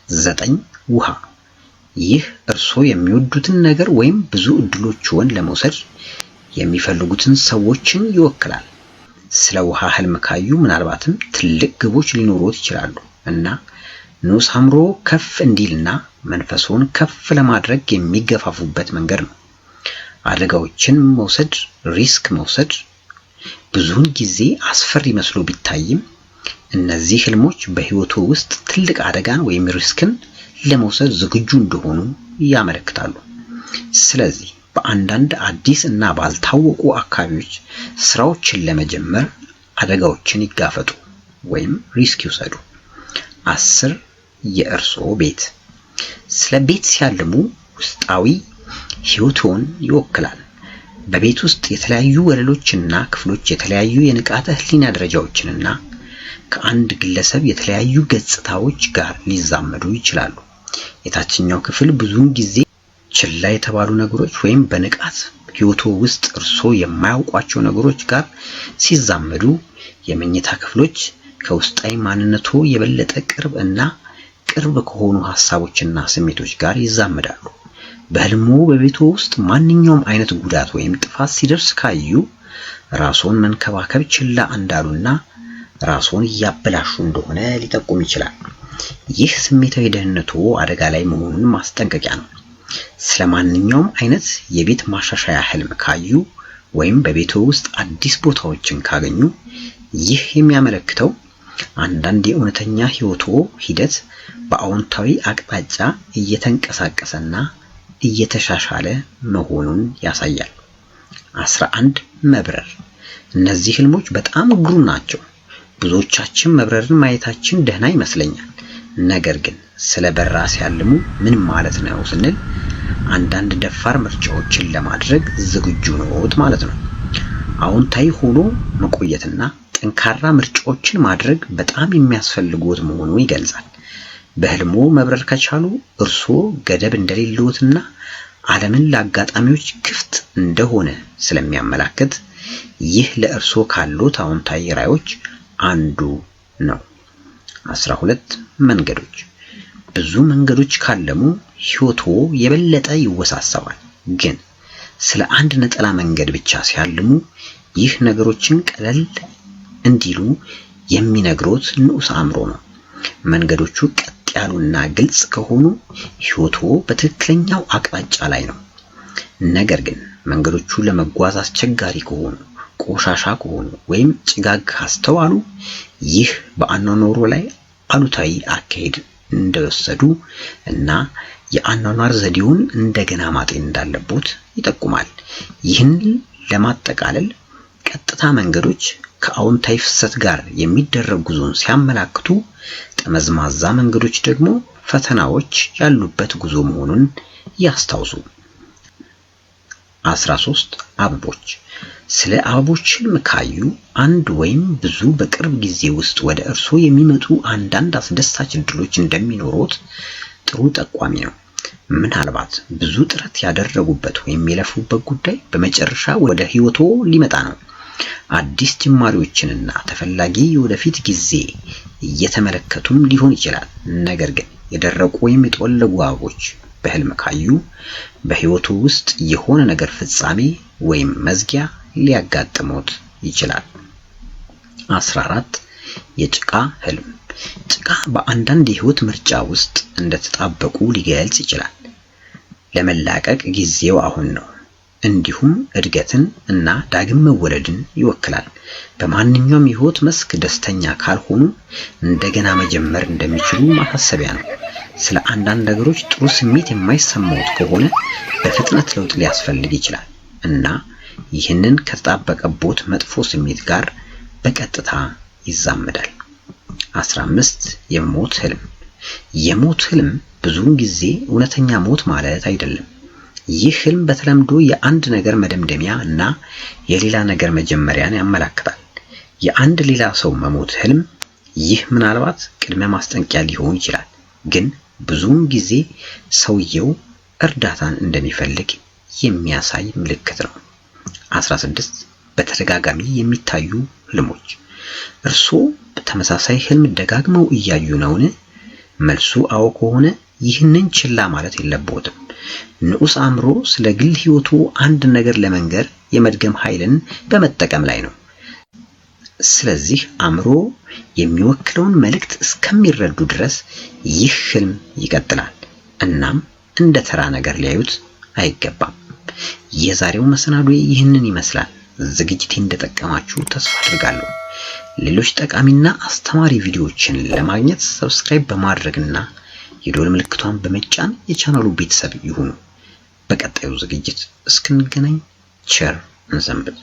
9 ውሃ። ይህ እርስዎ የሚወዱትን ነገር ወይም ብዙ እድሎችን ለመውሰድ የሚፈልጉትን ሰዎችን ይወክላል። ስለ ውሃ ህልም ካዩ ምናልባትም ትልቅ ግቦች ሊኖሩት ይችላሉ እና ንዑስ አእምሮ ከፍ እንዲልና መንፈስዎን ከፍ ለማድረግ የሚገፋፉበት መንገድ ነው። አደጋዎችን መውሰድ፣ ሪስክ መውሰድ ብዙውን ጊዜ አስፈሪ መስሎ ቢታይም እነዚህ ህልሞች በህይወቱ ውስጥ ትልቅ አደጋን ወይም ሪስክን ለመውሰድ ዝግጁ እንደሆኑ ያመለክታሉ። ስለዚህ በአንዳንድ አዲስ እና ባልታወቁ አካባቢዎች ስራዎችን ለመጀመር አደጋዎችን ይጋፈጡ ወይም ሪስክ ይውሰዱ። 10 የእርስዎ ቤት። ስለ ቤት ሲያልሙ ውስጣዊ ህይወትዎን ይወክላል። በቤት ውስጥ የተለያዩ ወለሎችና ክፍሎች የተለያዩ የንቃተ ህሊና ደረጃዎችንና ከአንድ ግለሰብ የተለያዩ ገጽታዎች ጋር ሊዛመዱ ይችላሉ። የታችኛው ክፍል ብዙውን ጊዜ ችላ የተባሉ ነገሮች ወይም በንቃት ህይወቶ ውስጥ እርስዎ የማያውቋቸው ነገሮች ጋር ሲዛመዱ፣ የመኝታ ክፍሎች ከውስጣዊ ማንነቶ የበለጠ ቅርብ ከሆኑ ሐሳቦችና ስሜቶች ጋር ይዛመዳሉ። በህልሙ በቤቱ ውስጥ ማንኛውም አይነት ጉዳት ወይም ጥፋት ሲደርስ ካዩ ራስዎን መንከባከብ ችላ እንዳሉና ራስዎን እያበላሹ እንደሆነ ሊጠቁም ይችላል። ይህ ስሜታዊ ደህንነቶ አደጋ ላይ መሆኑን ማስጠንቀቂያ ነው። ስለማንኛውም አይነት የቤት ማሻሻያ ህልም ካዩ ወይም በቤቱ ውስጥ አዲስ ቦታዎችን ካገኙ ይህ የሚያመለክተው አንዳንድ የእውነተኛ ህይወቶ ሂደት በአዎንታዊ አቅጣጫ እየተንቀሳቀሰና እየተሻሻለ መሆኑን ያሳያል። 11 መብረር። እነዚህ ህልሞች በጣም ግሩም ናቸው። ብዙዎቻችን መብረርን ማየታችን ደህና ይመስለኛል። ነገር ግን ስለ በራ ሲያልሙ ምን ማለት ነው ስንል አንዳንድ ደፋር ምርጫዎችን ለማድረግ ዝግጁ ነዎት ማለት ነው። አዎንታዊ ሆኖ መቆየትና ጠንካራ ምርጫዎችን ማድረግ በጣም የሚያስፈልጉት መሆኑን ይገልጻል። በህልሙ መብረር ከቻሉ እርስዎ ገደብ እንደሌለዎትና ዓለምን ለአጋጣሚዎች ክፍት እንደሆነ ስለሚያመላክት ይህ ለእርስዎ ካሉት አዎንታዊ ራዕዮች አንዱ ነው። 12 መንገዶች። ብዙ መንገዶች ካለሙ ህይወቶ የበለጠ ይወሳሰባል። ግን ስለ አንድ ነጠላ መንገድ ብቻ ሲያልሙ ይህ ነገሮችን ቀለል እንዲሉ የሚነግሮት ንዑስ አእምሮ ነው። መንገዶቹ ቀጥ ያሉና ግልጽ ከሆኑ ህይወቶ በትክክለኛው አቅጣጫ ላይ ነው። ነገር ግን መንገዶቹ ለመጓዝ አስቸጋሪ ከሆኑ፣ ቆሻሻ ከሆኑ ወይም ጭጋግ ካስተዋሉ ይህ በአኗኗሩ ላይ አሉታዊ አካሄድ እንደወሰዱ እና የአኗኗር ዘዴውን እንደገና ማጤን እንዳለቦት ይጠቁማል። ይህን ለማጠቃለል ቀጥታ መንገዶች ከአዎንታዊ ፍሰት ጋር የሚደረግ ጉዞን ሲያመላክቱ፣ ጠመዝማዛ መንገዶች ደግሞ ፈተናዎች ያሉበት ጉዞ መሆኑን ያስታውሱ። 13 አበቦች። ስለ አበቦች ህልም ካዩ አንድ ወይም ብዙ በቅርብ ጊዜ ውስጥ ወደ እርስዎ የሚመጡ አንዳንድ አስደሳች እድሎች እንደሚኖሩት ጥሩ ጠቋሚ ነው። ምናልባት ብዙ ጥረት ያደረጉበት ወይም የለፉበት ጉዳይ በመጨረሻ ወደ ህይወቶ ሊመጣ ነው። አዲስ ጅማሬዎችንና ተፈላጊ የወደፊት ጊዜ እየተመለከቱም ሊሆን ይችላል። ነገር ግን የደረቁ ወይም የጠወለጉ አበቦች በህልም ካዩ በህይወቱ ውስጥ የሆነ ነገር ፍጻሜ ወይም መዝጊያ ሊያጋጥሞት ይችላል። 14 የጭቃ ህልም። ጭቃ በአንዳንድ የህይወት ምርጫ ውስጥ እንደተጣበቁ ሊገልጽ ይችላል። ለመላቀቅ ጊዜው አሁን ነው። እንዲሁም እድገትን እና ዳግም መወለድን ይወክላል። በማንኛውም የህይወት መስክ ደስተኛ ካልሆኑ እንደገና መጀመር እንደሚችሉ ማሳሰቢያ ነው። ስለ አንዳንድ ነገሮች ጥሩ ስሜት የማይሰማዎት ከሆነ በፍጥነት ለውጥ ሊያስፈልግ ይችላል እና ይህንን ከተጣበቀቦት መጥፎ ስሜት ጋር በቀጥታ ይዛመዳል። 15 የሞት ህልም። የሞት ህልም ብዙውን ጊዜ እውነተኛ ሞት ማለት አይደለም። ይህ ህልም በተለምዶ የአንድ ነገር መደምደሚያ እና የሌላ ነገር መጀመሪያን ያመለክታል። የአንድ ሌላ ሰው መሞት ህልም ይህ ምናልባት ቅድመ ማስጠንቀቂያ ሊሆን ይችላል፣ ግን ብዙውን ጊዜ ሰውየው እርዳታን እንደሚፈልግ የሚያሳይ ምልክት ነው። 16 በተደጋጋሚ የሚታዩ ህልሞች። እርስዎ በተመሳሳይ ህልም ደጋግመው እያዩ ነውን? መልሱ አዎ ከሆነ ይህንን ችላ ማለት የለብዎትም። ንዑስ አእምሮ ስለ ግል ህይወቱ አንድ ነገር ለመንገር የመድገም ኃይልን በመጠቀም ላይ ነው። ስለዚህ አእምሮ የሚወክለውን መልእክት እስከሚረዱ ድረስ ይህ ህልም ይቀጥላል። እናም እንደ ተራ ነገር ሊያዩት አይገባም። የዛሬው መሰናዶ ይህንን ይመስላል። ዝግጅቴን እንደጠቀማችሁ ተስፋ አድርጋለሁ። ሌሎች ጠቃሚና አስተማሪ ቪዲዮዎችን ለማግኘት ሰብስክራይብ በማድረግና የደወል ምልክቷን በመጫን የቻናሉ ቤተሰብ ይሁኑ። በቀጣዩ ዝግጅት እስክንገናኝ ቸር እንሰንብት።